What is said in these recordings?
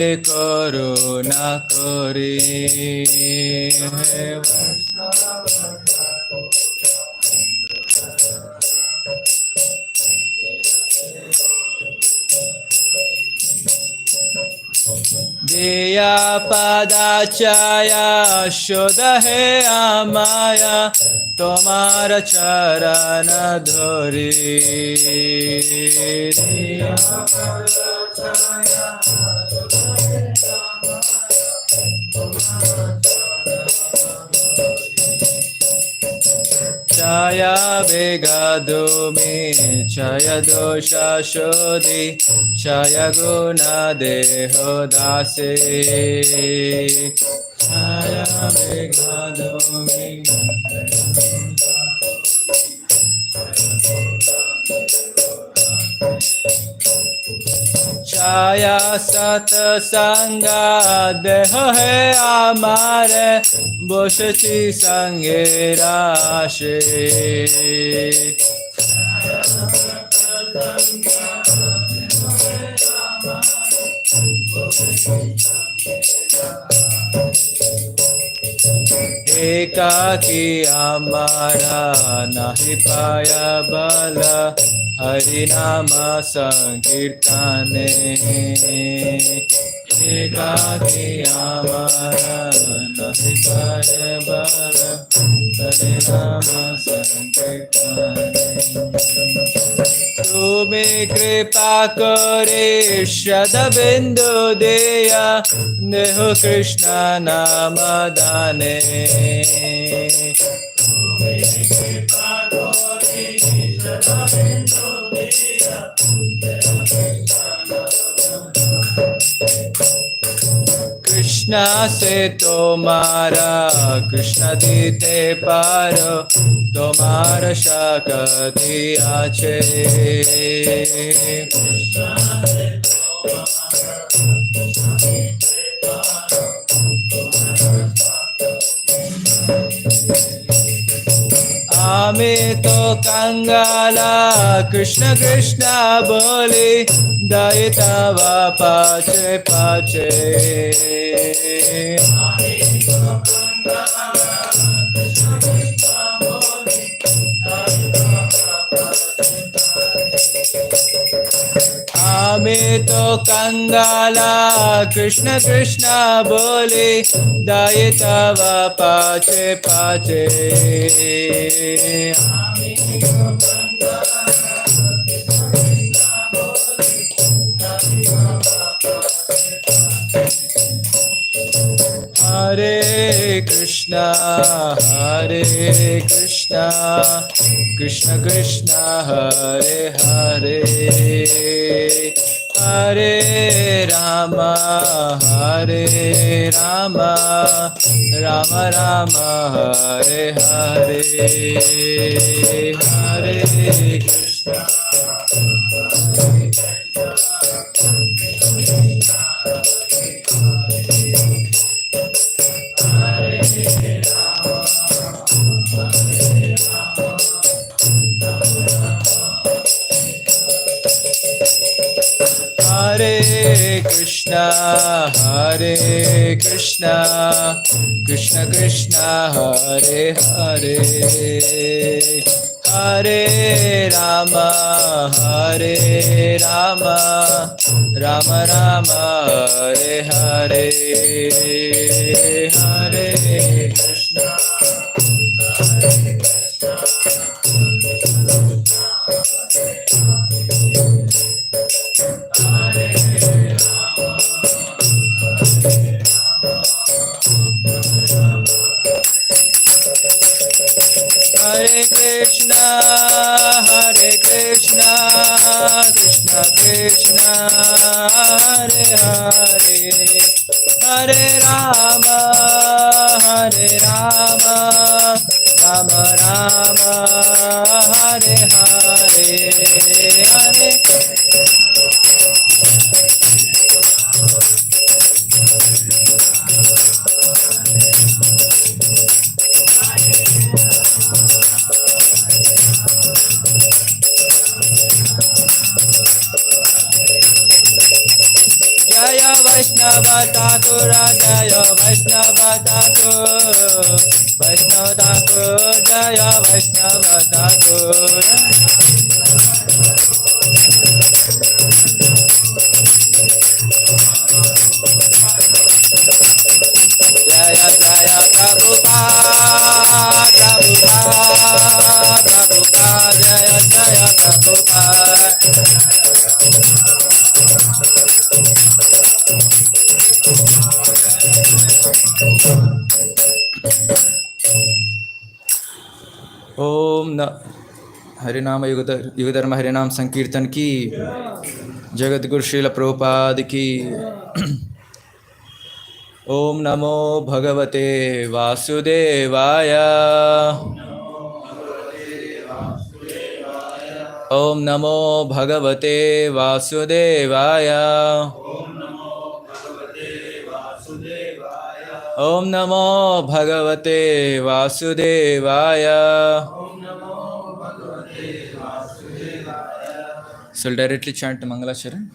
করুণা করে दिया पदाचाया शुद्ध है आमाया तुम्हार चरण धोरी दिया पदाचाया Chaya Vegadumi, Chaya Dosha Shodhi, Chaya Guna Deho Dase. Chaya Vegadumi, Chaya Sat Sanga Deho Hai Amare, Boshachi Sange Rashe. एकाकी हमारा नहीं पाया बला हरि नाम संकीर्तने एकाकी हमारा नहीं पाया बला हरि नाम संकीर्तने तुम्हें कृपा करे श्रद्धाबिंदु देया देहो कृष्ण नाम दाने कृष्णा से तुम्हारा कृष्ण दीते पारो तुम्हारा शक्ति आछे आमे तो कंगाला कृष्ण कृष्ण बोले दयितावा पाचे पाचे आमे तो कंगाला कृष्ण कृष्ण बोले दयितावा पाचे पाचे Hare Krishna, Krishna Krishna, Hare Hare, Hare Rama, Rama Rama, Hare Hare, Hare Krishna. Hare Krishna, Krishna Krishna, Hare Hare, Hare Rama, Rama Rama, Hare Hare, Hare Krishna, Hare Krishna, Krishna Krishna, Hare Hare, Hare Rama, Rama Rama, Hare Hare, Hare Vaishnava Thakur Jaya Vaishnava Thakur Vaishnava Thakur Jaya Vaishnava Thakur Jaya Jaya Prabhupada Prabhupada Prabhupada Jaya Jaya Prabhupada ओम न हरिनाम युगधर्म हरिनाम संकीर्तन की जगत गुरु श्रील प्रभुपाद की ओम नमो भगवते वासुदेवाय ओम नमो भगवते वासुदेवाय ओम नमो भगवते वासुदेवाय So we'll directly chant Mangalacharan.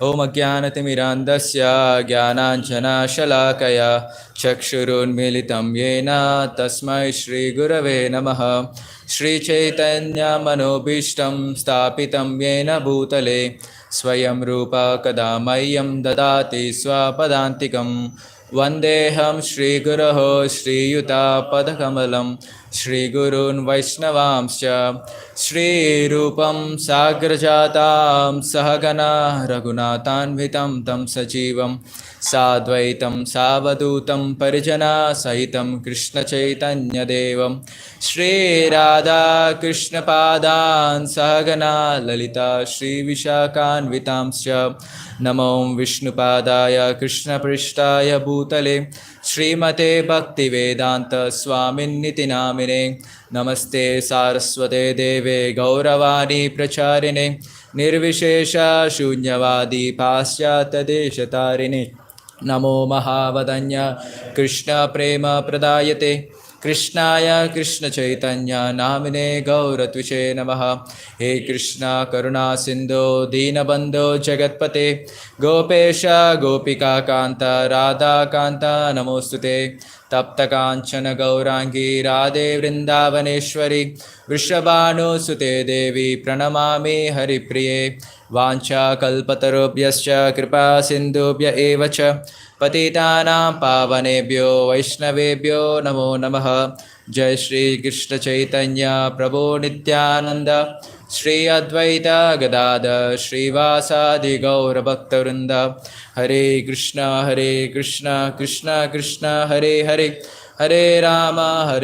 Om Ajnanatimirandasya Jnananjana Shalakaya Chakshurunmilitam Yena Tasmai Shri Gurave Namaha Shri Chaitanya Manobishtam Stapitam Yena Bhutale Swayam Rupa Kadamayam Dadati Swapadantikam Vandeham Shri Guruho Shri Yuta Padakamalam Shri Gurun Vaishnavamscha Shri Rupam Sagrajatam Sahagana Raghunatanvitam Tam Sajivam Sadvaitam Savadutam Parijana Sahitam Krishna Chaitanya Devam Shri Radha Krishna Padan Sahagana Lalita Shri Vishakanvitamscha Namo Vishnupadaya Krishna Prishtaya Bhutale Srimate Bhakti Vedanta Swamin Niti Namine Namaste Saraswate Deve Gauravani Pracharine Nirvishesha Shunyavadi Pasyata Deshatarine Namo Mahavadanya Krishna Prema Pradayate Krishnaya Krishna Chaitanya Namine Gauratviche Namaha He Krishna Karuna Sindhu Dinabandho Jagatpate Gopesha Gopika Kanta Radha Kanta Namostute Tapta Kanchana Gaurangi Radhe Vrindavaneshwari Vrishabhanu Sute Devi Pranamami Haripriye Vancha Kalpatarubhyascha Kripa Sindhubhya Evacha Patitanam Pavanebhyo Vaishnavebhyo Namo Namaha Jai Shri Krishna Chaitanya Prabhu Nityananda Shri Advaita Gadada Shri Vasadi Gaura Bhakta Hare Krishna Krishna Krishna Hare Hare Hare Rama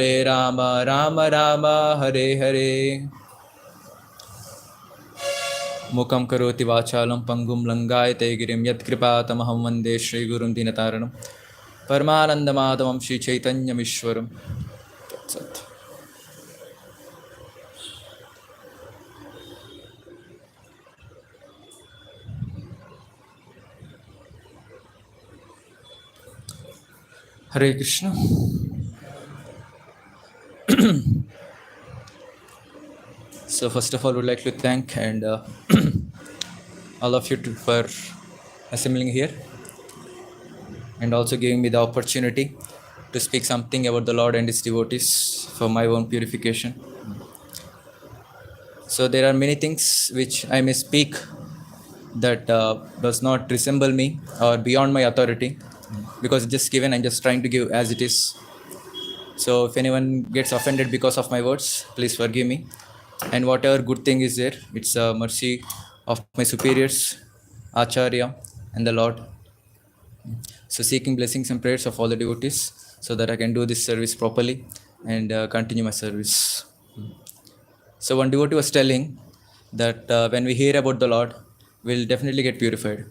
Rama Rama Hare Hare Mukam karoti vachalam pangum langayate girim yat kripa tamaham vande Shri Gurum Dinataranam Paramananda Madhavam Shri Chaitanya Mishwaram Tatsat. Hare Krishna. So first of all, would like to thank and all of you for assembling here and also giving me the opportunity to speak something about the Lord and His devotees for my own purification. So there are many things which I may speak that does not resemble me or beyond my authority, because it's just given, I'm just trying to give as it is. So if anyone gets offended because of my words, please forgive me. And whatever good thing is there, it's a mercy of my superiors, Acharya, and the Lord. So seeking blessings and prayers of all the devotees so that I can do this service properly and continue my service. So one devotee was telling that when we hear about the Lord, we'll definitely get purified.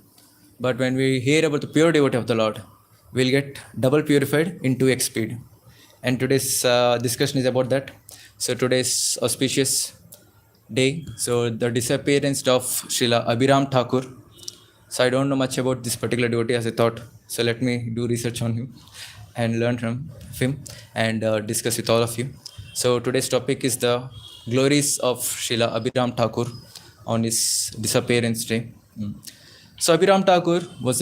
But when we hear about the pure devotee of the Lord, we'll get double purified in 2x speed. And today's discussion is about that. So today's auspicious day, so the disappearance of Srila Abhiram Thakur. So I don't know much about this particular devotee, as I thought. So let me do research on him and learn from him and discuss with all of you. So today's topic is the glories of Srila Abhiram Thakur on his disappearance day. So Abhiram Thakur was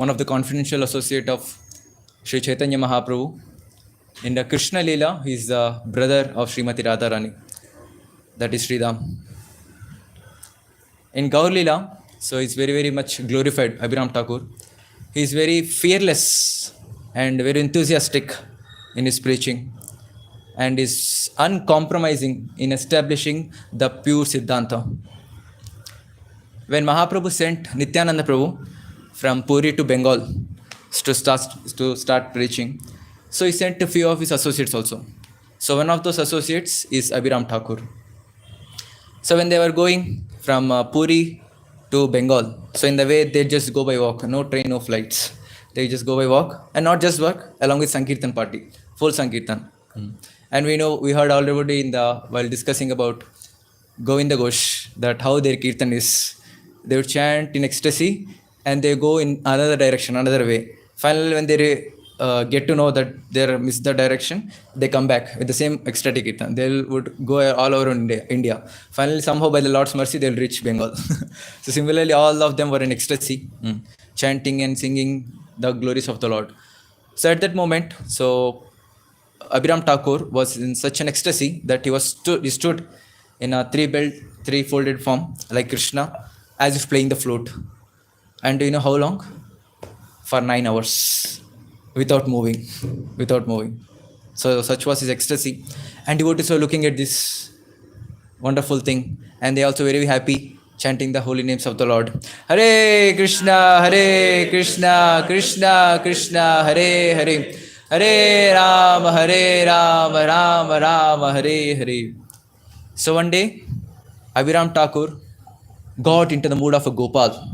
one of the confidential associate of Sri Chaitanya Mahaprabhu. In the Krishna Leela, he is the brother of Srimati Radharani, that is Sri Ram. In Gaur Leela, so he's very, very much glorified, Abhiram Thakur. He is very fearless and very enthusiastic in his preaching and is uncompromising in establishing the pure Siddhanta. When Mahaprabhu sent Nityananda Prabhu from Puri to Bengal to start preaching, so he sent a few of his associates also. So one of those associates is Abhiram Thakur. So when they were going from Puri to Bengal, so in the way they just go by walk, no train, no flights. They just go by walk, and not just walk, along with Sankirtan party, full Sankirtan. And we heard already while discussing about Govinda Ghosh, that how their Kirtan is. They would chant in ecstasy and they go in another direction, another way. Finally, when they get to know that they missed the direction, they come back with the same ecstatic Kirtan. They would go all over India. Finally, somehow by the Lord's mercy, they'll reach Bengal. So similarly, all of them were in ecstasy, chanting and singing the glories of the Lord. So at that moment, so Abhiram Thakur was in such an ecstasy that he stood in a three-folded form like Krishna, as if playing the flute. And do you know how long? For 9 hours, without moving. So such was his ecstasy. And devotees were looking at this wonderful thing, and they also very happy, chanting the holy names of the Lord. Hare Krishna, Krishna Krishna, Hare Hare. Hare Rama, Rama Rama, Hare Hare. So one day, Abhiram Thakur got into the mood of a Gopal,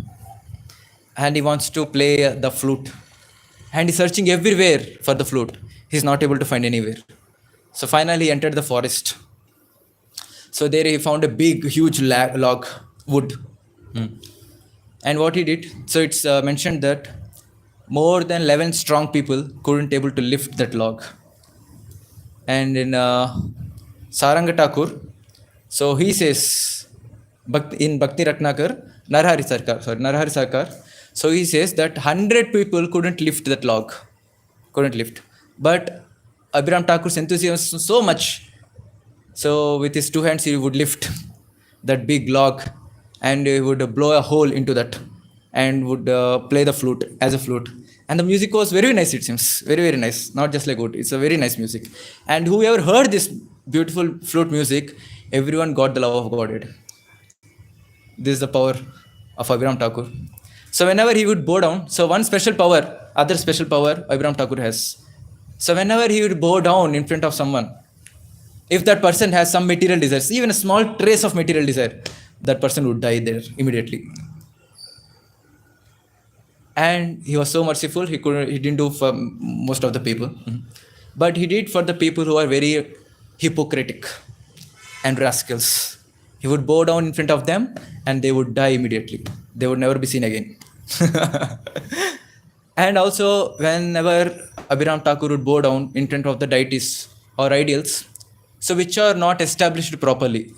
and he wants to play the flute. And he's searching everywhere for the flute. He's not able to find anywhere. So finally, he entered the forest. So there he found a huge log, wood. And what he did, so it's mentioned that more than 11 strong people couldn't able to lift that log. And in Saranga Thakur, so he says, in Bhakti Ratnakar, Narhari Sarkar, so he says that 100 people couldn't lift that log. But Abhiram Thakur's enthusiasm was so much, so with his two hands he would lift that big log and he would blow a hole into that and would play the flute as a flute. And the music was very nice, it seems. Very, very nice. Not just like good. It's a very nice music. And whoever heard this beautiful flute music, everyone got the love of Godhead. This is the power of Abhiram Thakur. So whenever he would bow down, so other special power Abhiram Thakur has. So whenever he would bow down in front of someone, if that person has some material desires, even a small trace of material desire, that person would die there immediately. And he was so merciful, he didn't do for most of the people. But he did for the people who are very hypocritic and rascals. He would bow down in front of them and they would die immediately. They would never be seen again. And also, whenever Abhiram Thakur would bow down in front of the deities or ideals, so which are not established properly,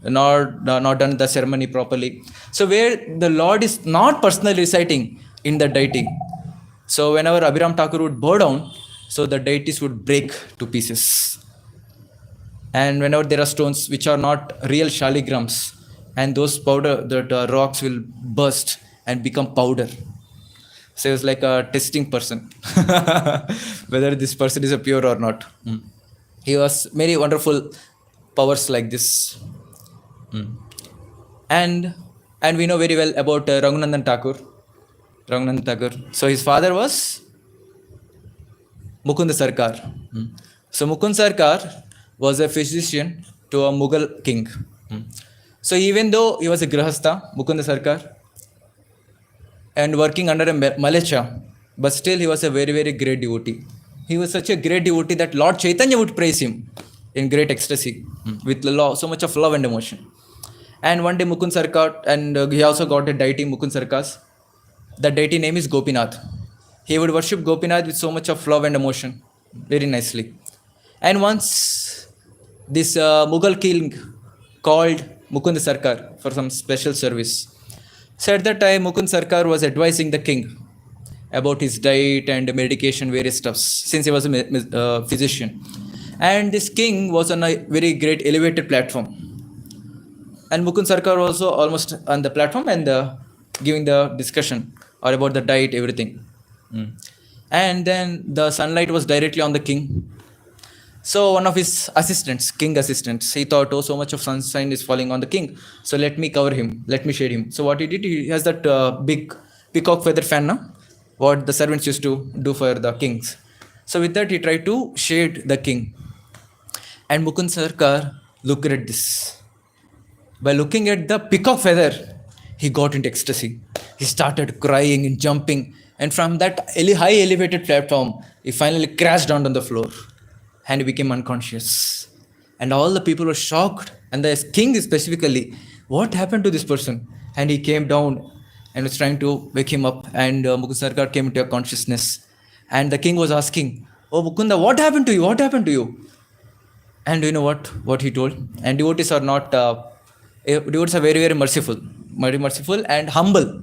not done the ceremony properly. So where the Lord is not personally reciting in the deity, so whenever Abhiram Thakur would bow down, so the deities would break to pieces. And whenever there are stones which are not real shaligrams, and those rocks will burst and become powder. So it was like a testing person, whether this person is a pure or not. He was very wonderful powers like this. And we know very well about Raghunandan Thakur. So his father was Mukunda Sarkar. So Mukunda Sarkar was a physician to a Mughal king. So even though he was a Grahastha, Mukunda Sarkar, and working under a Malecha, but still he was a very, very great devotee. He was such a great devotee that Lord Chaitanya would praise him in great ecstasy, with so much of love and emotion. And one day Mukund Sarkar, and he also got a deity, Mukund Sarkar. The deity name is Gopinath. He would worship Gopinath with so much of love and emotion, very nicely. And once this Mughal king called Mukund Sarkar for some special service. So at that time, Mukund Sarkar was advising the king about his diet and medication, various stuffs, since he was a physician. And this king was on a very great elevated platform. And Mukund Sarkar also almost on the platform and giving the discussion or about the diet, everything. Mm. And then the sunlight was directly on the king. So one of his assistants, king assistants, he thought, oh, so much of sunshine is falling on the king. So let me cover him, let me shade him. So what he did, he has that big peacock feather fan, no? What the servants used to do for the kings. So with that, he tried to shade the king. And Mukund Sarkar looked at this. By looking at the peacock feather, he got into ecstasy. He started crying and jumping. And from that high elevated platform, he finally crashed down on the floor and he became unconscious. And all the people were shocked. And the king specifically, what happened to this person? And he came down and was trying to wake him up. And Mukund Sarkar came into consciousness. And the king was asking, oh, Mukunda, what happened to you? What happened to you? And you know what he told? And devotees are not, devotees are very, very merciful and humble.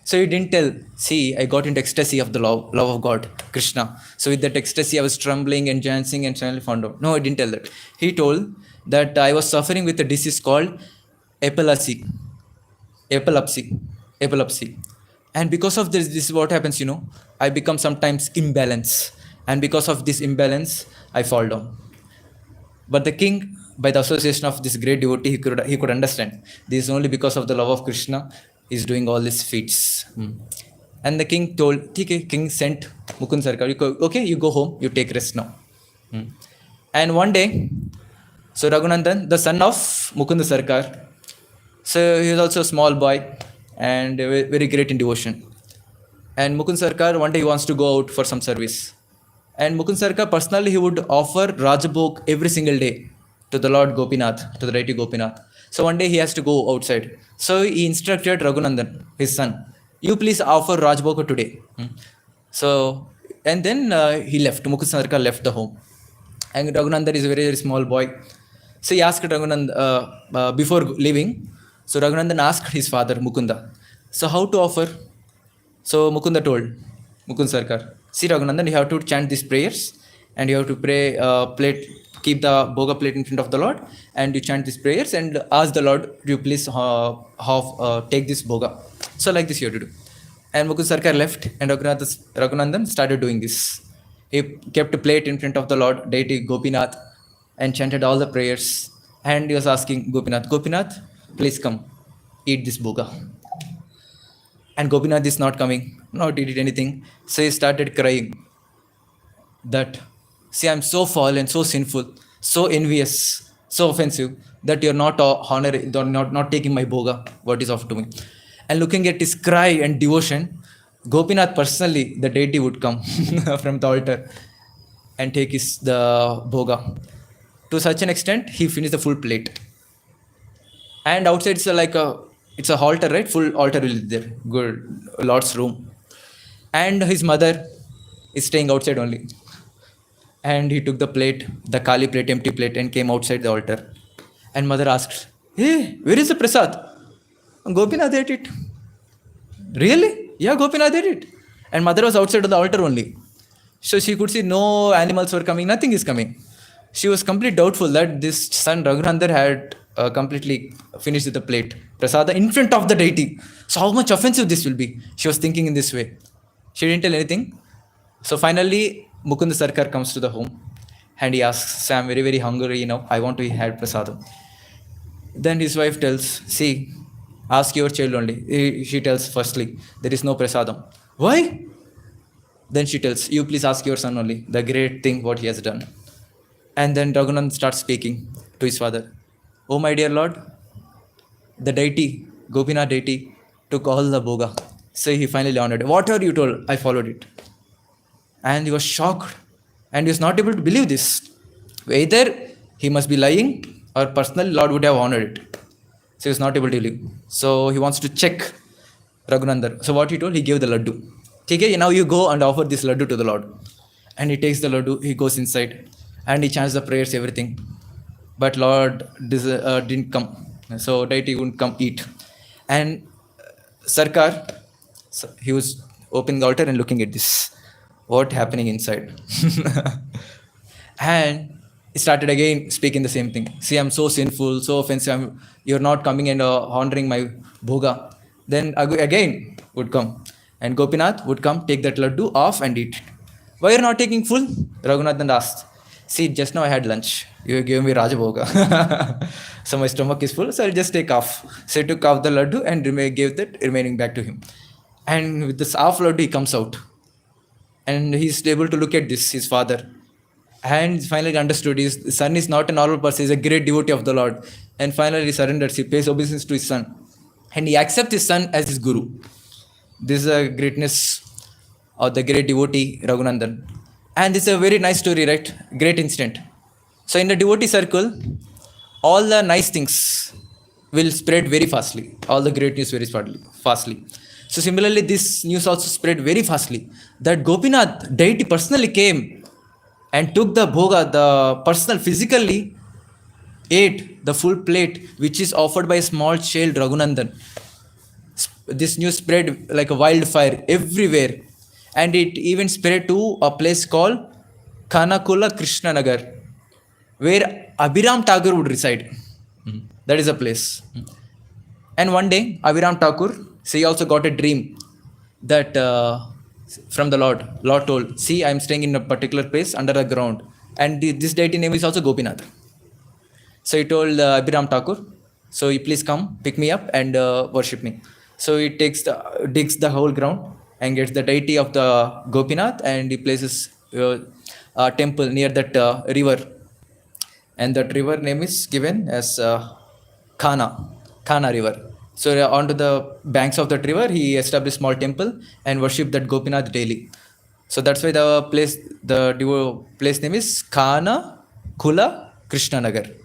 So he didn't tell, see, I got into ecstasy of the love of God, Krishna. So with that ecstasy, I was trembling and dancing and suddenly found out. No, he didn't tell that. He told that I was suffering with a disease called epilepsy. Epilepsy. And because of this is what happens, I become sometimes imbalance. And because of this imbalance, I fall down. But the king, by the association of this great devotee, he could understand. This is only because of the love of Krishna, he's doing all these feats. And the king told, king sent Mukund Sarkar, okay, you go home, you take rest now. And one day, so Raghunandan, the son of Mukund Sarkar, so he was also a small boy and very great in devotion. And Mukund Sarkar, one day he wants to go out for some service. And Mukund Sarkar personally, he would offer Rajabhog every single day to the Lord Gopinath, to the deity Gopinath. So one day he has to go outside. So he instructed Raghunandan, his son, you please offer Rajabhog today. So, and then he left, Mukund Sarkar left the home. And Raghunandan is a very, very small boy. So he asked Raghunandan, before leaving, so Raghunandan asked his father, Mukunda, so how to offer? So Mukunda told, Mukund Sarkar, see Raghunandan, you have to chant these prayers and you have to pray, keep the boga plate in front of the Lord and you chant these prayers and ask the Lord, you please take this boga. So like this you have to do. And Mukund Sarkar left and Raghunandan started doing this. He kept a plate in front of the Lord, deity Gopinath, and chanted all the prayers. And he was asking Gopinath, please come, eat this boga. And Gopinath is not coming, not eating anything. So he started crying that, see, I'm so fallen, so sinful, so envious, so offensive that you're not honoring, not taking my boga, what is offered to me. And looking at his cry and devotion, Gopinath personally, the deity, would come from the altar and take the boga. To such an extent, he finished the full plate. And outside it's a altar, right? Full altar will be there. Good, Lord's room. And his mother is staying outside only. And he took the plate, the Kali plate, empty plate, and came outside the altar. And mother asked, hey, where is the prasad? Gopinath ate it. Really? Yeah, Gopinath ate it. And mother was outside of the altar only. So she could see no animals were coming, nothing is coming. She was completely doubtful that this son Raghunandan had completely finished with the plate. Prasada in front of the deity. So how much offensive this will be? She was thinking in this way. She didn't tell anything. So finally, Mukund Sarkar comes to the home and he asks, I'm very, very hungry, I want to have prasadam. Then his wife tells, see, ask your child only. She tells firstly, there is no prasadam. Why? Then she tells, you please ask your son only, the great thing what he has done. And then Raghunandan starts speaking to his father. Oh my dear Lord, the deity, Gopinath deity, took all the boga. So he finally honored. Whatever you told, I followed it. And he was shocked. And he was not able to believe this. Either he must be lying or personally Lord would have honored it. So he was not able to believe. So he wants to check Raghunandan. So what he told, he gave the laddu. Okay, now you go and offer this laddu to the Lord. And he takes the laddu, he goes inside. And he chants the prayers, everything. But Lord didn't come. So deity wouldn't come eat. And Sarkar, he was opening the altar and looking at this. What happening inside? And he started again speaking the same thing. See, I'm so sinful, so offensive. You're not coming and honoring my bhoga. Then again would come. And Gopinath would come, take that laddu off and eat it. Why you're not taking full? Raghunathan asked. See, just now I had lunch. You gave me Rajabhoga. So my stomach is full, so I'll just take off. So he took off the laddu and gave that remaining back to him. And with this half laddu, he comes out. And he's able to look at this, his father. And finally understood his son is not a normal person, he's a great devotee of the Lord. And finally he surrenders, he pays obeisance to his son. And he accepts his son as his guru. This is a greatness of the great devotee Raghunandan. And this is a very nice story, right? Great incident. So in the devotee circle, all the nice things will spread very fastly. All the great news very fastly. So similarly, this news also spread very fastly. That Gopinath, deity personally came and took the bhoga, the personal, physically ate the full plate which is offered by a small child Raghunandan. This news spread like a wildfire everywhere. And it even spread to a place called Kanakula Krishnanagar, where Abhiram Thakur would reside. That is a place. And one day, Abhiram Thakur, he also got a dream that from the Lord. Lord told, see, I am staying in a particular place under the ground. And this deity name is also Gopinath. So he told Abhiram Thakur, so you please come, pick me up and worship me. So he digs the whole ground and gets the deity of the Gopinath and he places a temple near that river. And that river name is given as Kana river. So onto the banks of that river, he established a small temple and worshipped that Gopinath daily. So that's why the place name is Kana Kula Krishnanagar.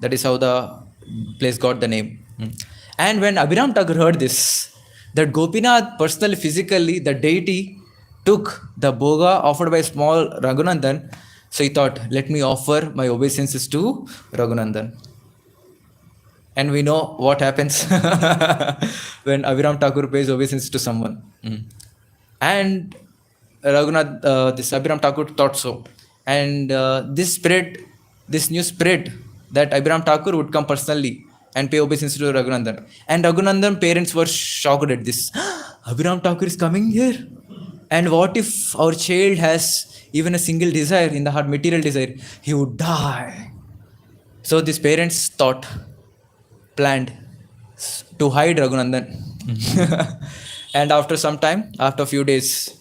That is how the place got the name. And when Abhiram Thakur heard this, that Gopinath personally, physically, the deity took the bhoga offered by small Raghunandan. So he thought, let me offer my obeisances to Raghunandan. And we know what happens when Abhiram Thakur pays obeisance to someone. And this Abhiram Thakur thought so. And this news spread that Abhiram Thakur would come personally and pay obeisance to Raghunandan. And Raghunandan parents were shocked at this. Abhiram Thakur is coming here. And what if our child has even a single desire in the heart, material desire? He would die. So these parents planned to hide Raghunandan. And after some time, after a few days,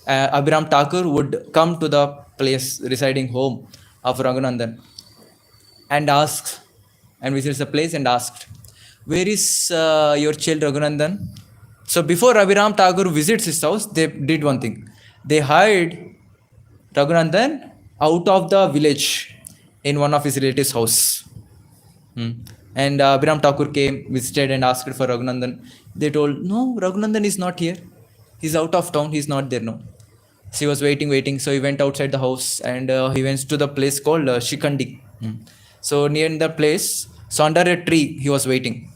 Abhiram Thakur would come to the place residing home of Raghunandan and asked, and visits the place and asked, where is your child Raghunandan? So before Abhiram Thakur visits his house, they did one thing. They hid Raghunandan out of the village in one of his relatives' house. And Abhiram Thakur came, visited and asked for Raghunandan. They told, no, Raghunandan is not here. He's out of town. He's not there now. So he was waiting. So he went outside the house and he went to the place called Shikandi. So near the place, so under a tree, he was waiting.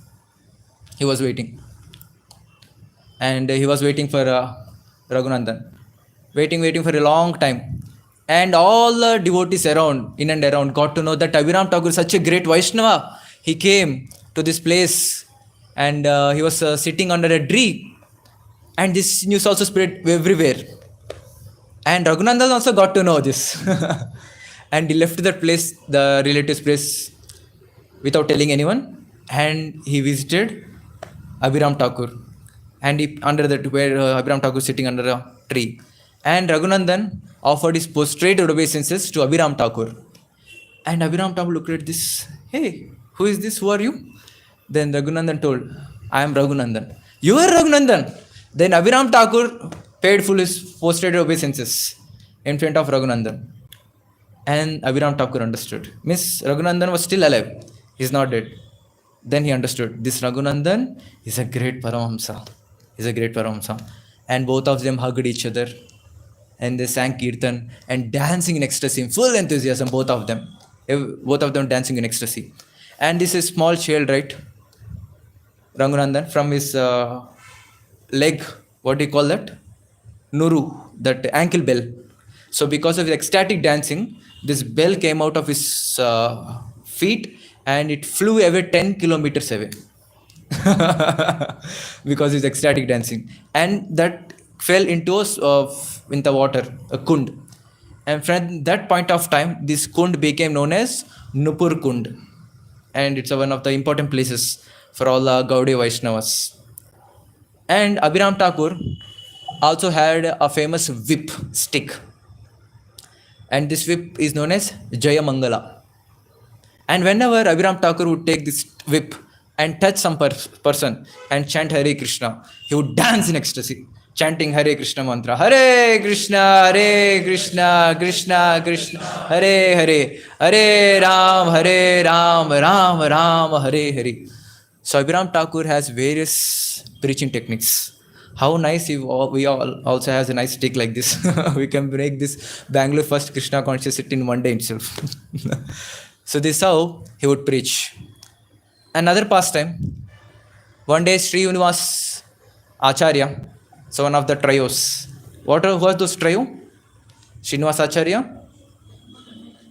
And he was waiting for Raghunandan. Waiting for a long time. And all the devotees in and around got to know that Abhiram Thakur is such a great Vaishnava. He came to this place and he was sitting under a tree. And this news also spread everywhere. And Raghunandan also got to know this. And he left that place, the relative's place, without telling anyone. And he visited Abhiram Thakur. And where Abhiram Thakur sitting under a tree. And Raghunandan offered his prostrate obeisances to Abhiram Thakur. And Abhiram Thakur looked at this. Hey, who is this? Who are you? Then Raghunandan told, I am Raghunandan. You are Raghunandan. Then Abhiram Thakur paid full his prostrate obeisances in front of Raghunandan. And Abhiram Thakur understood. Miss Raghunandan was still alive. He's not dead. Then he understood. This Raghunandan is a great Paramahamsa. And both of them hugged each other. And they sang kirtan and dancing in ecstasy, in full enthusiasm, both of them. Both of them dancing in ecstasy. And this is small child, right? Raghunandan, from his leg what do you call that? Nuru, that ankle bell. So because of the ecstatic dancing, this bell came out of his feet and it flew away 10 kilometers away. Because it's ecstatic dancing, and that fell into in the water, a kund, and from that point of time this kund became known as Nupur Kund, and it's one of the important places for all the Gaudiya Vaishnavas. And Abhiram Thakur also had a famous whip stick, and this whip is known as Jaya Mangala. And whenever Abhiram Thakur would take this whip and touch some person and chant Hare Krishna, he would dance in ecstasy, chanting Hare Krishna mantra. Hare Krishna, Krishna Krishna, Hare Hare, Hare Ram, Ram Ram, Hare Hare. So Abhiram Thakur has various preaching techniques. How nice if we all also has a nice stick like this. We can break this Bangalore first Krishna conscious city in one day itself. So this is how he would preach. Another pastime. One day Sri Acharya, so one of the trios. Who was those trio? Srinivas Acharya,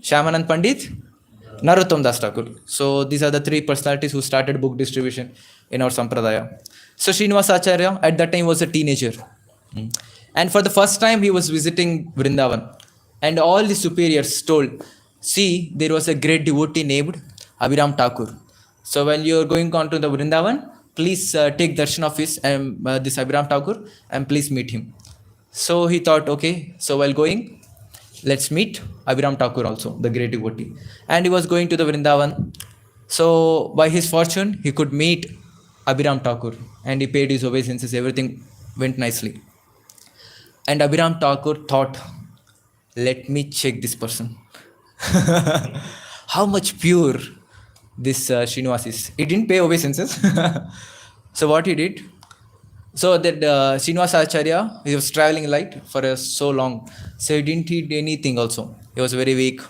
Shyamanand Pandit, Narottam Das Thakur. So these are the three personalities who started book distribution in our Sampradaya. So Srinivas Acharya at that time was a teenager. And for the first time he was visiting Vrindavan. And all the superiors told, see, there was a great devotee named Abhiram Thakur. So when you are going on to the Vrindavan, please take darshan of his this Abhiram Thakur and please meet him. So he thought, okay, so while going, let's meet Abhiram Thakur also, the great devotee. And he was going to the Vrindavan. So by his fortune, he could meet Abhiram Thakur and he paid his obeisances, everything went nicely. And Abhiram Thakur thought, let me check this person. How much pure this Srinivas is. He didn't pay obeisances. So what he did, so that Srinivas Acharya, he was traveling light for so long, so he didn't eat anything also. He was very weak.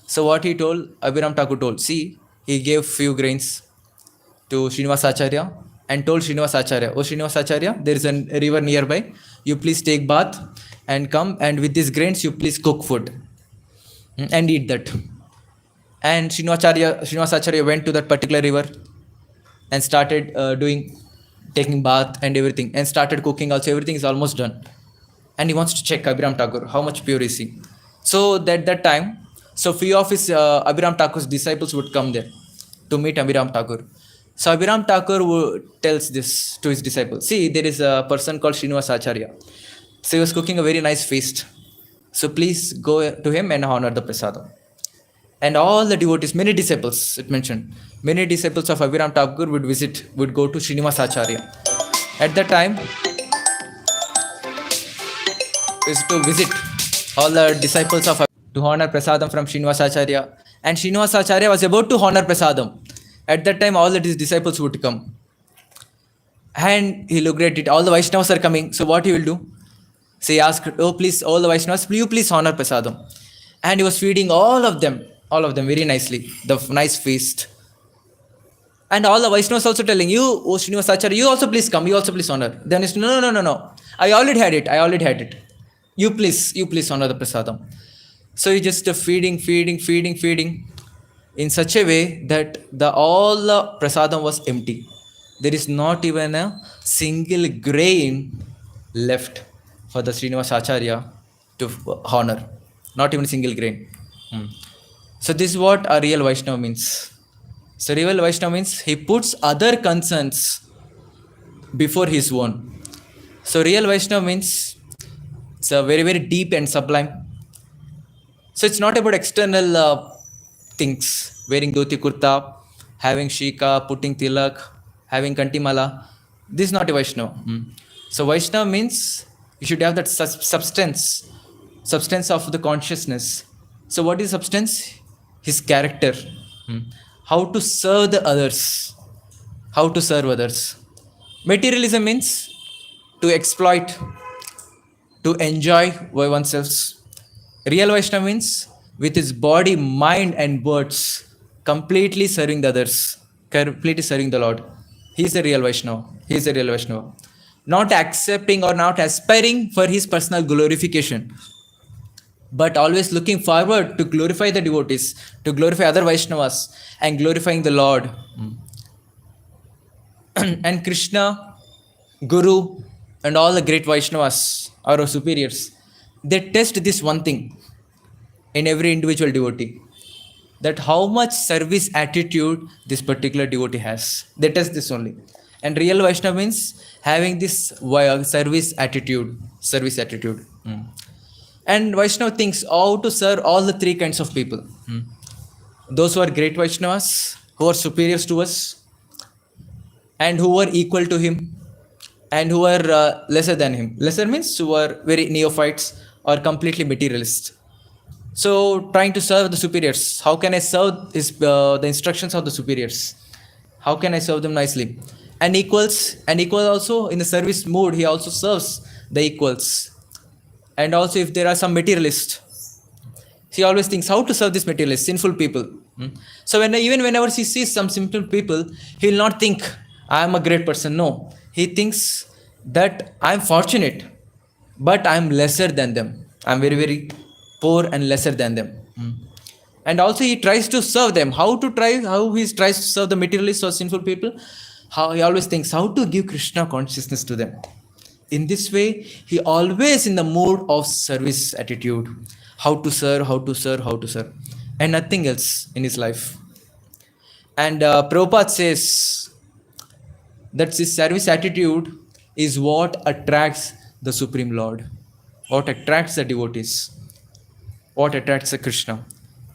So what he told, Abhiram Thakur told, see, he gave few grains to Srinivas Acharya and told Srinivas Acharya, oh Srinivas Acharya, there is a river nearby, you please take bath and come, and with these grains you please cook food and eat that. And Srinivas Acharya went to that particular river and started taking bath and everything, and started cooking also. Everything is almost done. And he wants to check Abhiram Thakur, how much pure is he. So at that time, so few of his Abhiram Thakur's disciples would come there to meet Abhiram Thakur. So Abhiram Thakur tells this to his disciples. See, there is a person called Srinivas Acharya. So he was cooking a very nice feast. So please go to him and honor the prasadam. And all the devotees, many disciples, it mentioned, many disciples of Abhiram Thakur would go to Srinivas Acharya. At that time, is to visit all the disciples of to honor prasadam from Srinivas Acharya. And Srinivas Acharya was about to honor prasadam. At that time, all the disciples would come. And he looked at it, all the Vaishnavas are coming. So what he will do? So he asked, oh please, all the Vaishnavas, will you please honor prasadam? And he was feeding all of them very nicely, the nice feast. And all the Vaishnavas also telling you, oh Srinivas Acharya, you also please come, you also please honor. Then he said, no, I already had it. You please honor the prasadam. So he just feeding in such a way that all the prasadam was empty. There is not even a single grain left for the Srinivas Acharya to honor. Not even a single grain. So this is what a real Vaishnava means. So real Vaishnava means he puts other concerns before his own. So real Vaishnava means it's a very, very deep and sublime. So it's not about external things, wearing dhoti kurta, having shika, putting tilak, having kantimala. This is not a Vaishnava. So Vaishnava means you should have that substance of the consciousness. So what is substance? His character. How to serve the others. How to serve others. Materialism means to exploit, to enjoy by oneself. Real Vaishnava means with his body, mind and words completely serving the others, completely serving the Lord. He is the real Vaishnava. not accepting or not aspiring for his personal glorification, but always looking forward to glorify the devotees, to glorify other Vaishnavas, and glorifying the Lord. And Krishna, Guru, and all the great Vaishnavas, our superiors, they test this one thing in every individual devotee, that how much service attitude this particular devotee has. They test this only. And real Vaishnava means having this service attitude. Service attitude. And Vaishnava thinks how to serve all the three kinds of people. Those who are great Vaishnavas, who are superiors to us, and who are equal to him, and who are lesser than him. Lesser means who are very neophytes or completely materialist. So trying to serve the superiors. How can I serve the instructions of the superiors? How can I serve them nicely? And equal also in the service mood, he also serves the equals. And also if there are some materialists, he always thinks how to serve these materialists, sinful people. So even whenever he sees some simple people, he will not think, I am a great person. No, he thinks that I am fortunate, but I am lesser than them. I am very, very poor and lesser than them. And also he tries to serve them. How he tries to serve the materialists or sinful people? How he always thinks how to give Krishna consciousness to them. In this way, he always in the mood of service attitude. How to serve, how to serve, how to serve. And nothing else in his life. And Prabhupada says that this service attitude is what attracts the Supreme Lord. What attracts the devotees. What attracts the Krishna.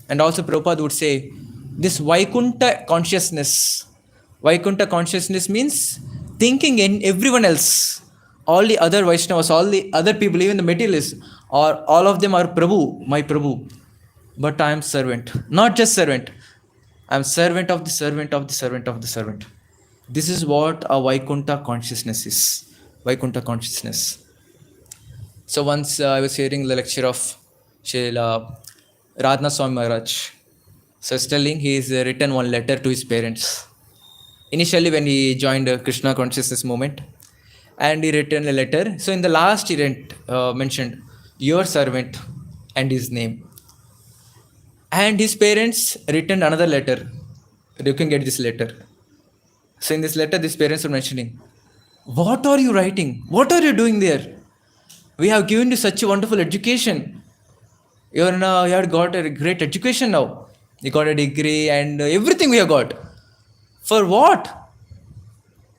And also Prabhupada would say, this Vaikuntha consciousness. Vaikuntha consciousness means thinking in everyone else. All the other Vaishnavas, all the other people, even the materialists, or all of them are Prabhu, my Prabhu. But I am servant. Not just servant. I am servant of the servant of the servant of the servant. This is what a Vaikuntha consciousness is. Vaikuntha consciousness. So once I was hearing the lecture of Srila Radhanath Swami Maharaj. So he's telling he has written one letter to his parents. Initially when he joined Krishna consciousness movement, and he written a letter. So in the last he mentioned your servant and his name. And his parents written another letter. You can get this letter. So in this letter, these parents were mentioning, what are you writing? What are you doing there? We have given you such a wonderful education. You have got a great education now. You got a degree and everything we have got. For what?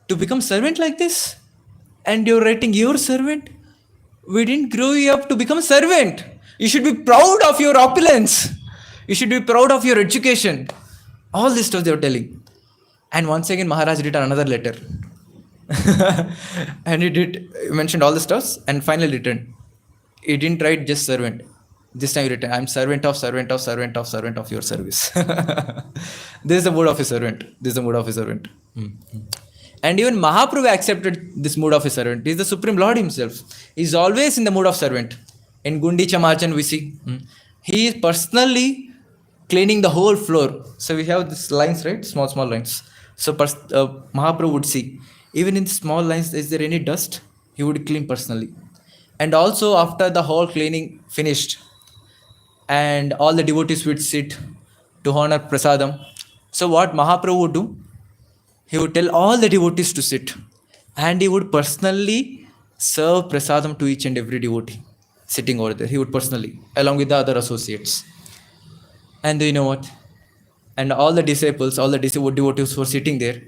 To become servant like this? And you're writing your servant? We didn't grow you up to become a servant. You should be proud of your opulence. You should be proud of your education. All this stuff they were telling. And once again, Maharaj wrote another letter. And he mentioned all the stuffs and finally written. He didn't write just servant. This time he written, I'm servant of your service. This is the mood of a servant. This is the mood of a servant. And even Mahaprabhu accepted this mood of a servant. He is the Supreme Lord himself. He is always in the mood of servant. In Gundicha Marjan we see. He is personally cleaning the whole floor. So we have these lines, right? Small lines. So Mahaprabhu would see. Even in small lines, is there any dust? He would clean personally. And also after the whole cleaning finished, and all the devotees would sit to honor prasadam. So what Mahaprabhu would do? He would tell all the devotees to sit. And he would personally serve prasadam to each and every devotee sitting over there. He would personally, along with the other associates. And you know what? And all the disciples, all the devotees who were sitting there,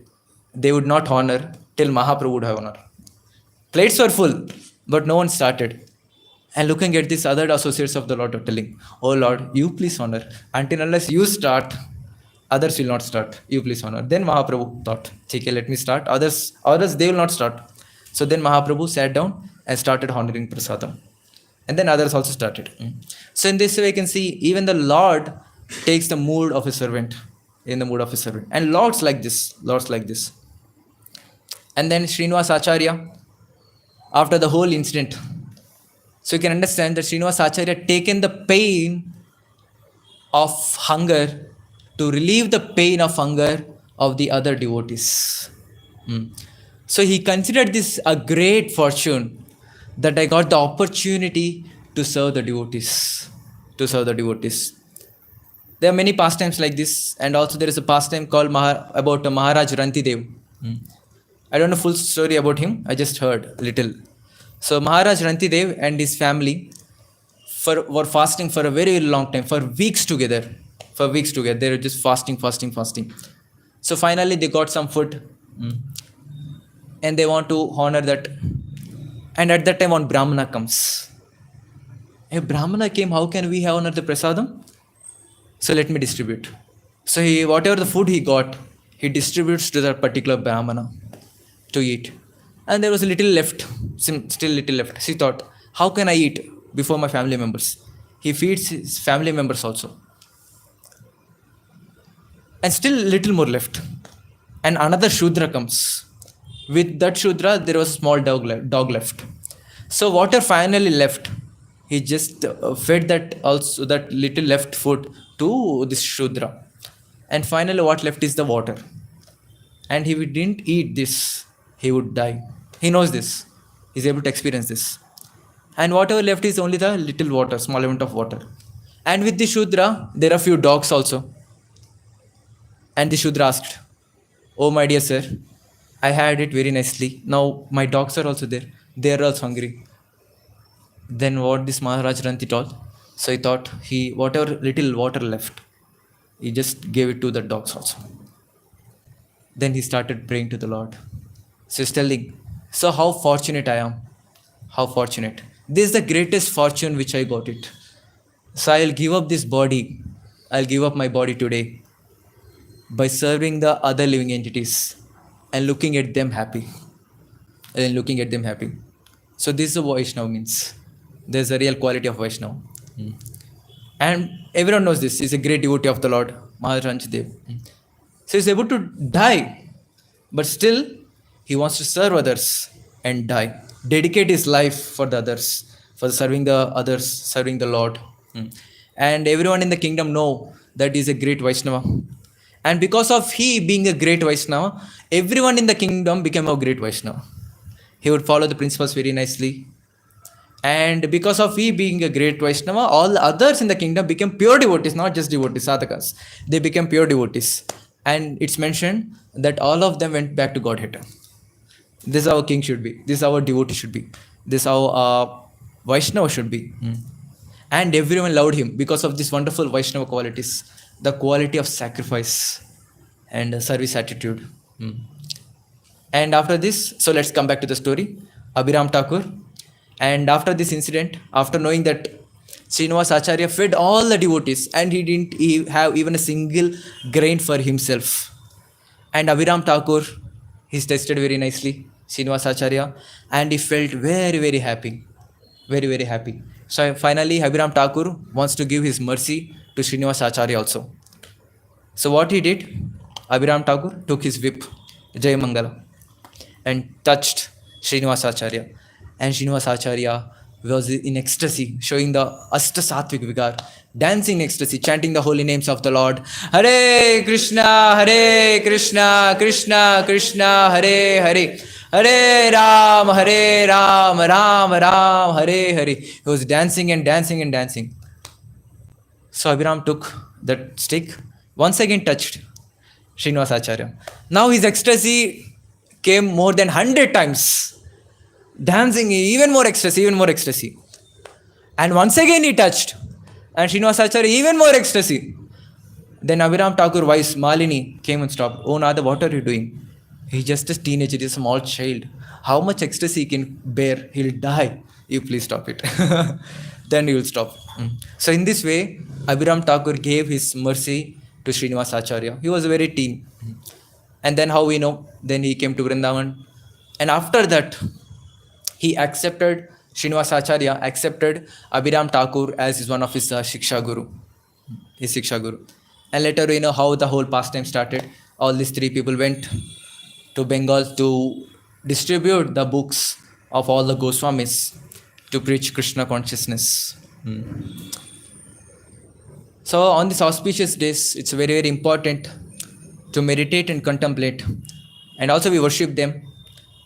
they would not honor till Mahaprabhu would have honor. Plates were full, but no one started. And looking at these other associates of the Lord are telling, oh Lord, you please honor. Until unless you start, others will not start. You please honor. Then Mahaprabhu thought, okay, let me start. Others they will not start. So then Mahaprabhu sat down and started honoring prasadam. And then others also started. So in this way, you can see even the Lord takes the mood of a servant. In the mood of a servant. And Lords like this. And then Srinivas Acharya, after the whole incident, so you can understand that Srinivas Acharya had taken the pain of hunger to relieve the pain of hunger of the other devotees. So he considered this a great fortune that I got the opportunity to serve the devotees. To serve the devotees. There are many pastimes like this, and also there is a pastime called about Maharaj Rantidev. I don't know full story about him. I just heard little. So Maharaj Rantidev and his family were fasting for a very, very long time, for weeks together. For weeks together, they were just fasting, fasting, fasting. So finally, they got some food, and they want to honor that. And at that time, one Brahmana comes. A Brahmana came. How can we honor the prasadam? So let me distribute. So he, whatever the food he got, he distributes to that particular Brahmana to eat. And there was a little left, still little left. She thought, how can I eat before my family members? He feeds his family members also. And still little more left. And another Shudra comes. With that Shudra, there was a small dog left. So water finally left. He just fed that also, that little left food to this Shudra. And finally what left is the water. And if he didn't eat this, he would die. He knows this. He's able to experience this. And whatever left is only the little water, small amount of water. And with the Shudra, there are few dogs also. And the Shudra asked, "Oh my dear sir, I had it very nicely. Now my dogs are also there. They are also hungry." Then what this Maharaj Ranti told? So he thought, whatever little water left, he just gave it to the dogs also. Then he started praying to the Lord. So he's telling, so how fortunate I am. How fortunate. This is the greatest fortune which I got it. So I'll give up this body. I'll give up my body today by serving the other living entities and looking at them happy. And looking at them happy. So this is what Vaishnava means. There's a real quality of Vaishnava. And everyone knows this. He's a great devotee of the Lord, Maharaj Rantidev. So he's able to die. But still, he wants to serve others and die. Dedicate his life for the others, for serving the others, serving the Lord. And everyone in the kingdom know that he's a great Vaishnava. And because of he being a great Vaishnava, everyone in the kingdom became a great Vaishnava. He would follow the principles very nicely. And because of he being a great Vaishnava, all the others in the kingdom became pure devotees, not just devotees, sadhakas. They became pure devotees. And it's mentioned that all of them went back to Godhead. This is how a king should be. This is how a devotee should be. This is how a Vaishnava should be. And everyone loved him because of this wonderful Vaishnava qualities. The quality of sacrifice and service attitude. And after this, so let's come back to the story. Abhiram Thakur. And after this incident, after knowing that Srinivas Acharya fed all the devotees and he didn't have even a single grain for himself. And Abhiram Thakur, he's tested very nicely, Srinivas Acharya, and he felt very, very happy. Very, very happy. So finally, Abhiram Thakur wants to give his mercy to Srinivas Acharya also. So what he did, Abhiram Thakur took his whip, Jai Mangala, and touched Srinivas Acharya. And Srinivas Acharya was in ecstasy, showing the Ashta Sattvic Vigar, dancing in ecstasy, chanting the holy names of the Lord. Hare Krishna, Krishna Krishna, Hare Hare. Hare Ram, Ram Ram, Hare Hare. He was dancing and dancing and dancing. So Abhiram took that stick, once again touched Srinivas Acharya. Now his ecstasy came more than 100 times. Dancing, even more ecstasy. And once again he touched. And Srinivas Acharya, even more ecstasy. Then Abhiram Thakur wife Malini came and stopped. Oh Nada, what are you doing? He's just a teenager, he's a small child. How much ecstasy he can bear? He'll die. You please stop it. Then he will stop. So in this way, Abhiram Thakur gave his mercy to Srinivas Acharya. He was a very teen. And then how we know? Then he came to Vrindavan. And after that, he accepted, Srinivas Acharya accepted Abhiram Thakur as one of his Shiksha Guru. His Shiksha Guru. And later we know how the whole pastime started. All these three people went to Bengal to distribute the books of all the Goswamis to preach Krishna consciousness. So on these auspicious days, it's very, very important to meditate and contemplate. And also we worship them.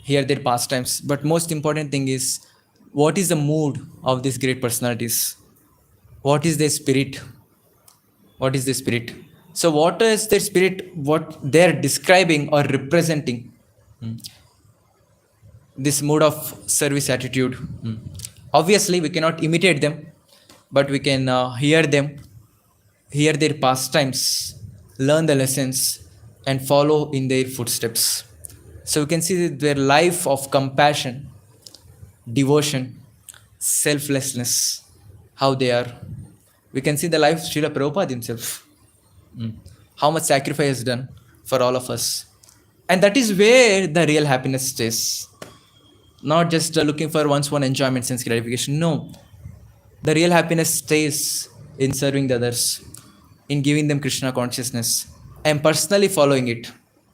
hear their pastimes. But most important thing is, what is the mood of these great personalities? What is their spirit? What is the spirit? So what is their spirit? What they're describing or representing? This mood of service attitude. Obviously, we cannot imitate them, but we can hear them, hear their pastimes, learn the lessons, and follow in their footsteps. So we can see their life of compassion, devotion, selflessness, how they are. We can see the life of Srila Prabhupada himself. How much sacrifice is done for all of us. And that is where the real happiness stays. Not just looking for one's own enjoyment, sense gratification. No. The real happiness stays in serving the others, in giving them Krishna consciousness, and personally following it,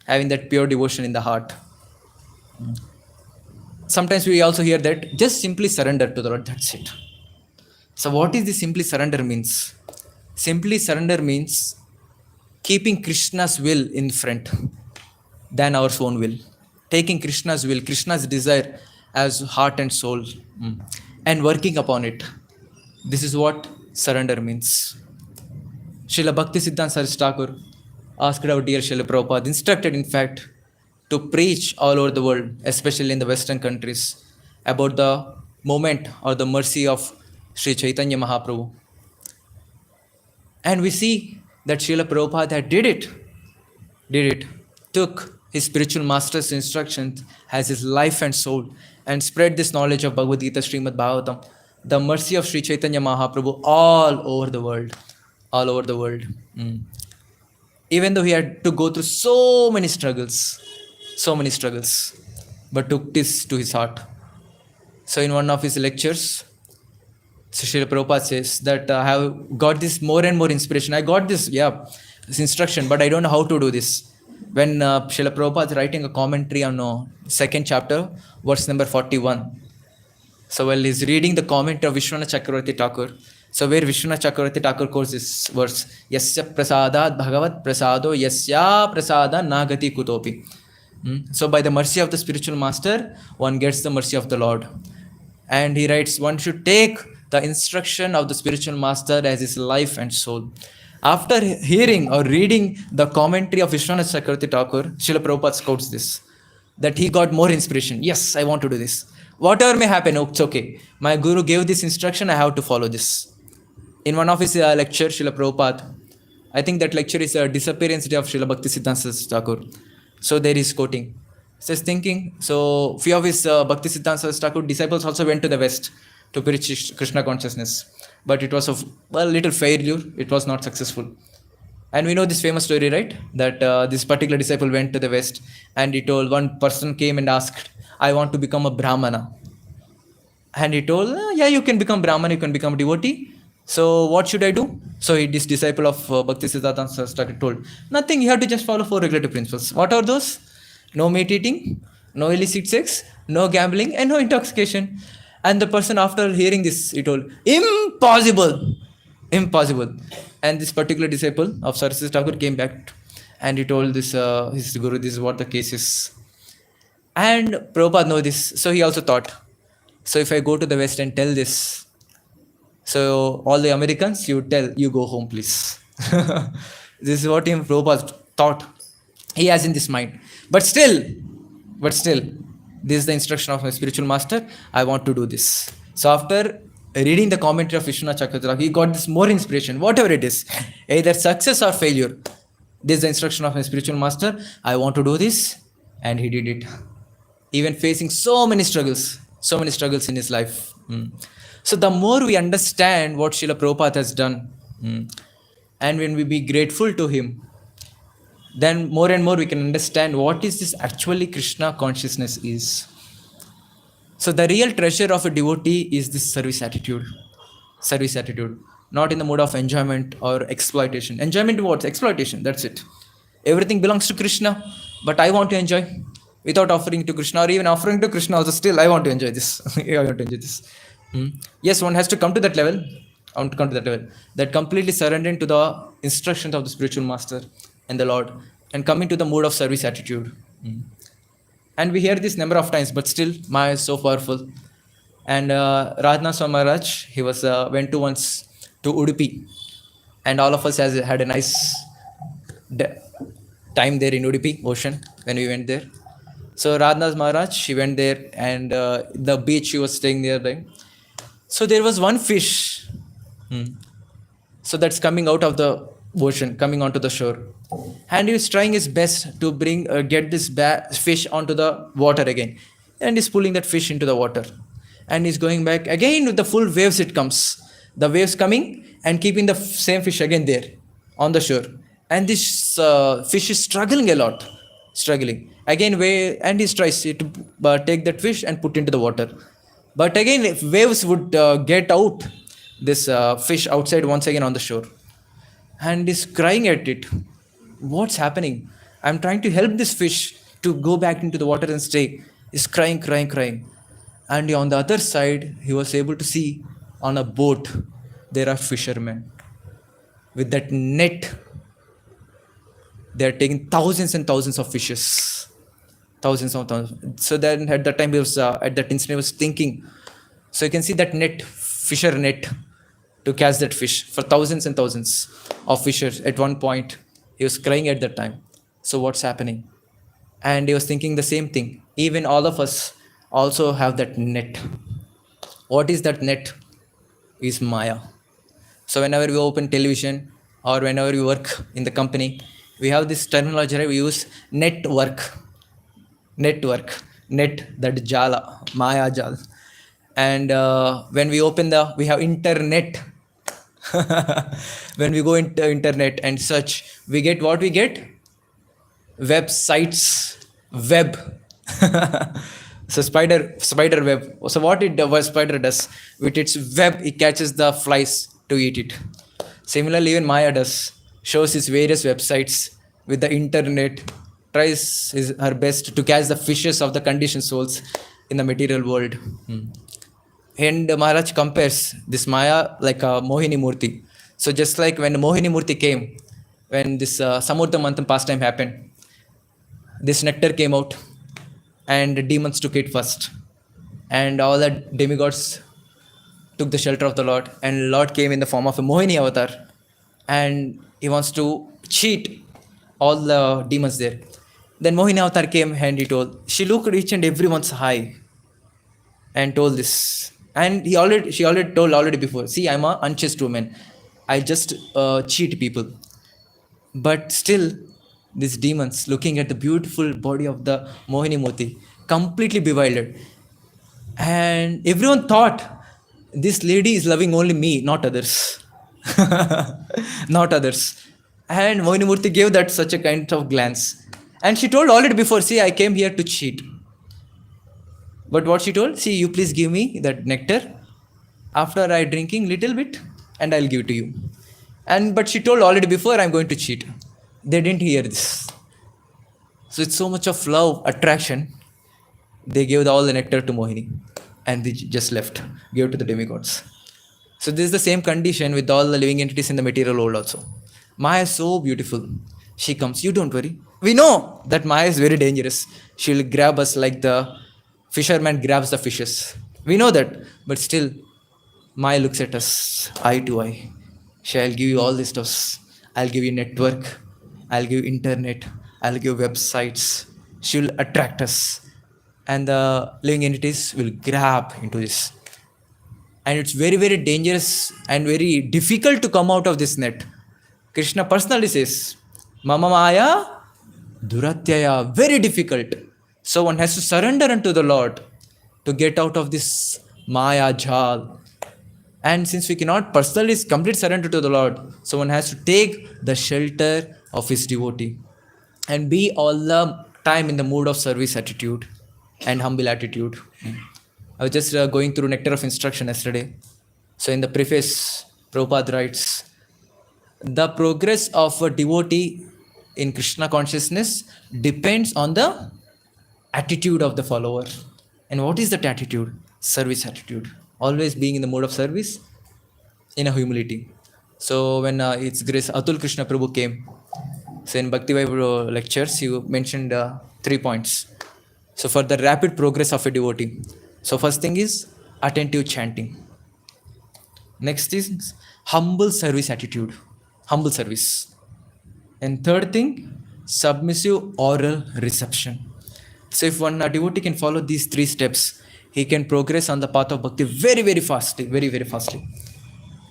having that pure devotion in the heart. Sometimes we also hear that just simply surrender to the Lord, that's it. So what is this simply surrender means? Simply surrender means keeping Krishna's will in front than our own will. Taking Krishna's will, Krishna's desire as heart and soul, and working upon it. This is what surrender means. Srila Bhakti Siddhanta Saraswati Thakur asked our dear Srila Prabhupada, instructed in fact, to preach all over the world, especially in the Western countries, about the moment or the mercy of Sri Chaitanya Mahaprabhu. And we see that Srila Prabhupada did it, took his spiritual master's instructions as his life and soul, and spread this knowledge of Bhagavad Gita, Srimad Bhagavatam, the mercy of Sri Chaitanya Mahaprabhu all over the world. Even though he had to go through so many struggles, but took this to his heart. So in one of his lectures, Srila Prabhupada says that I have got this more and more inspiration. I got this instruction, but I don't know how to do this. When Srila Prabhupada is writing a commentary on second chapter, verse number 41. So while he's reading the commentary of Vishwanath Chakravarti Thakur, so where Vishwanath Chakravarti Thakur quotes this verse, Yasya prasadat bhagavat prasado yasya prasada nagati kutopi. So by the mercy of the spiritual master, one gets the mercy of the Lord. And he writes, one should take the instruction of the spiritual master as his life and soul. After hearing or reading the commentary of Vishwanath Chakravarti Thakur, Srila Prabhupada quotes this, that he got more inspiration. Yes, I want to do this. Whatever may happen, it's okay. My guru gave this instruction, I have to follow this. In one of his lectures, Srila Prabhupada, I think that lecture is a disappearance day of Srila Bhakti Siddhanta Thakur. So there is quoting. Says thinking, so few of his Bhakti Siddhanta Thakur disciples also went to the West to preach Krishna consciousness. But it was a little failure. It was not successful. And we know this famous story, right? That this particular disciple went to the West and he told, one person came and asked, I want to become a Brahmana. And he told, yeah, you can become Brahmana, you can become a devotee. So what should I do? So this disciple of Bhakti Siddhanta Thakur told, nothing, you have to just follow 4 regulative principles. What are those? No meat eating, no illicit sex, no gambling, and no intoxication. And the person, after hearing this, he told, impossible. And this particular disciple of Saraswati Thakur came back and he told this his guru, this is what the case is. And Prabhupada know this, so he also thought, so if I go to the West and tell this, so all the Americans, you tell, you go home please. This is what Prabhupada thought. He has in this mind. But still, this is the instruction of my spiritual master, I want to do this. So after reading the commentary of Vishwanath Chakravarti, he got this more inspiration, whatever it is, either success or failure. This is the instruction of my spiritual master, I want to do this, and he did it. Even facing so many struggles in his life. So the more we understand what Srila Prabhupada has done, and when we be grateful to him, then more and more we can understand what is this actually Krishna consciousness is. So the real treasure of a devotee is this service attitude, not in the mode of enjoyment or exploitation. Enjoyment towards exploitation, that's it. Everything belongs to Krishna, but I want to enjoy without offering to Krishna, or even offering to Krishna also, still I want to enjoy this. Yes, one has to come to that level. That completely surrendering to the instructions of the spiritual master and the Lord, and coming to the mood of service attitude. And we hear this number of times, but still Maya is so powerful. And Rajna Swamaraj, he was went to once to Udupi, and all of us has had a nice d- time there in Udupi ocean when we went there. So Radhanath Maharaj, she went there, and the beach she was staying there. Right? So there was one fish. Hmm. So that's coming out of the ocean, coming onto the shore, and he was trying his best to bring get this fish onto the water again, and he's pulling that fish into the water, and he's going back again with the full waves. It comes, the waves coming and keeping the same fish again there on the shore, and this fish is struggling a lot, struggling again. And he tries to take that fish and put into the water, but again if waves would get out this fish outside once again on the shore, and is crying at it. What's happening? I'm trying to help this fish to go back into the water and stay. Is crying, crying, crying. And on the other side, he was able to see on a boat there are fishermen with that net. They are taking thousands and thousands of fishes, thousands of thousands. So then at that time, he was at that instant, he was thinking. So you can see that net, fisher net, to catch that fish for thousands and thousands of fishers. At one point, he was crying at that time. So what's happening? And he was thinking the same thing. Even all of us also have that net. What is that net? Is Maya. So whenever we open television or whenever we work in the company, we have this terminology, right? We use network, net, that jala, Maya jal. And when we open we have internet. When we go into internet and search, we get what we get? Websites, web. So spider web. So what spider does with its web, it catches the flies to eat it. Similarly, even Maya does, shows its various websites with the internet, tries her best to catch the fishes of the conditioned souls in the material world. And Maharaj compares this Maya like a Mohini Murti. So just like when Mohini Murti came, when this Samurta Manthan pastime happened, this nectar came out and the demons took it first. And all the demigods took the shelter of the Lord, and Lord came in the form of a Mohini avatar, and he wants to cheat all the demons there. Then Mohini avatar came and he told, she looked each and everyone's eye and told this. And she already told before, see, I'm an unchaste woman. I just cheat people. But still, these demons looking at the beautiful body of the Mohini Murti, completely bewildered. And everyone thought, this lady is loving only me, not others. Not others. And Mohini Murti gave that such a kind of glance. And she told already before, see, I came here to cheat. But what she told, see, you please give me that nectar. After I drinking little bit, and I'll give it to you. But she told already before, I'm going to cheat. They didn't hear this. So it's so much of love, attraction. They gave all the nectar to Mohini, and they just left, gave to the demigods. So this is the same condition with all the living entities in the material world also. Maya is so beautiful. She comes, you don't worry. We know that Maya is very dangerous. She will grab us like the fisherman grabs the fishes. We know that. But still, Maya looks at us eye to eye. I'll give you all this stuff. I'll give you network. I'll give you internet. I'll give websites. She will attract us. And the living entities will grab into this. And it's very, very dangerous and very difficult to come out of this net. Krishna personally says, Mama Maya Duratyaya, very difficult. So one has to surrender unto the Lord to get out of this Maya Jal. And since we cannot personally complete surrender to the Lord, so one has to take the shelter of his devotee and be all the time in the mood of service attitude and humble attitude. I was just going through Nectar of Instruction yesterday. So in the preface, Prabhupada writes, the progress of a devotee in Krishna consciousness depends on the attitude of the follower. And what is that attitude? Service attitude. Always being in the mode of service in a humility. So when its grace Atul Krishna Prabhu came, so in Bhakti Vaibhav lectures, he mentioned 3 points. So for the rapid progress of a devotee, so first thing is attentive chanting. Next is humble service attitude, humble service. And third thing, submissive oral reception. So if one a devotee can follow these three steps, he can progress on the path of bhakti very, very fastly, very, very fastly.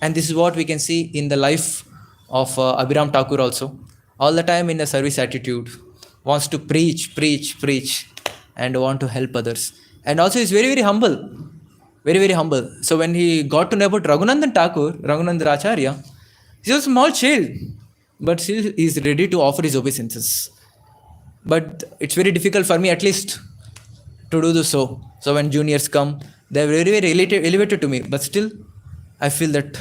And this is what we can see in the life of Abhiram Thakur also. All the time in the service attitude, wants to preach, preach, preach, and want to help others. And also is very, very humble, very, very humble. So when he got to know about Raghunandan Thakur, Raghunandan Acharya, he was a small child, but still he is ready to offer his obeisances. But it's very difficult for me at least to do so. So when juniors come, they're very, very elevated to me. But still, I feel that,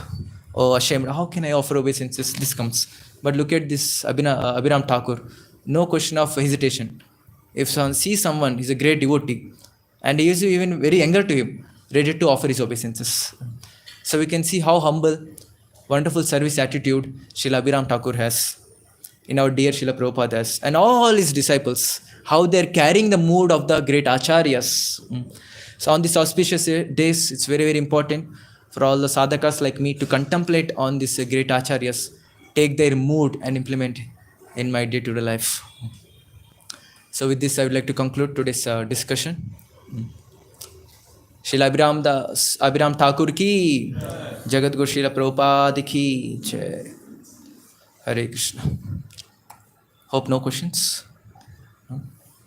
oh, ashamed. How can I offer obeisances? This comes. But look at this Abhiram Thakur. No question of hesitation. If someone sees someone, he's a great devotee, and he is even very younger to him, ready to offer his obeisances. So we can see how humble, wonderful service attitude Srila Abhiram Thakur has in our dear Srila Prabhupada has, and all his disciples, how they're carrying the mood of the great acharyas. So on these auspicious days, it's very, very important for all the sadhakas like me to contemplate on these great acharyas, take their mood and implement in my day-to-day life. So with this, I would like to conclude today's discussion. Srila Abhiram Thakur ki, Jagat Guru Srila Prabhupada ki jai. Hare Krishna. Hope no questions.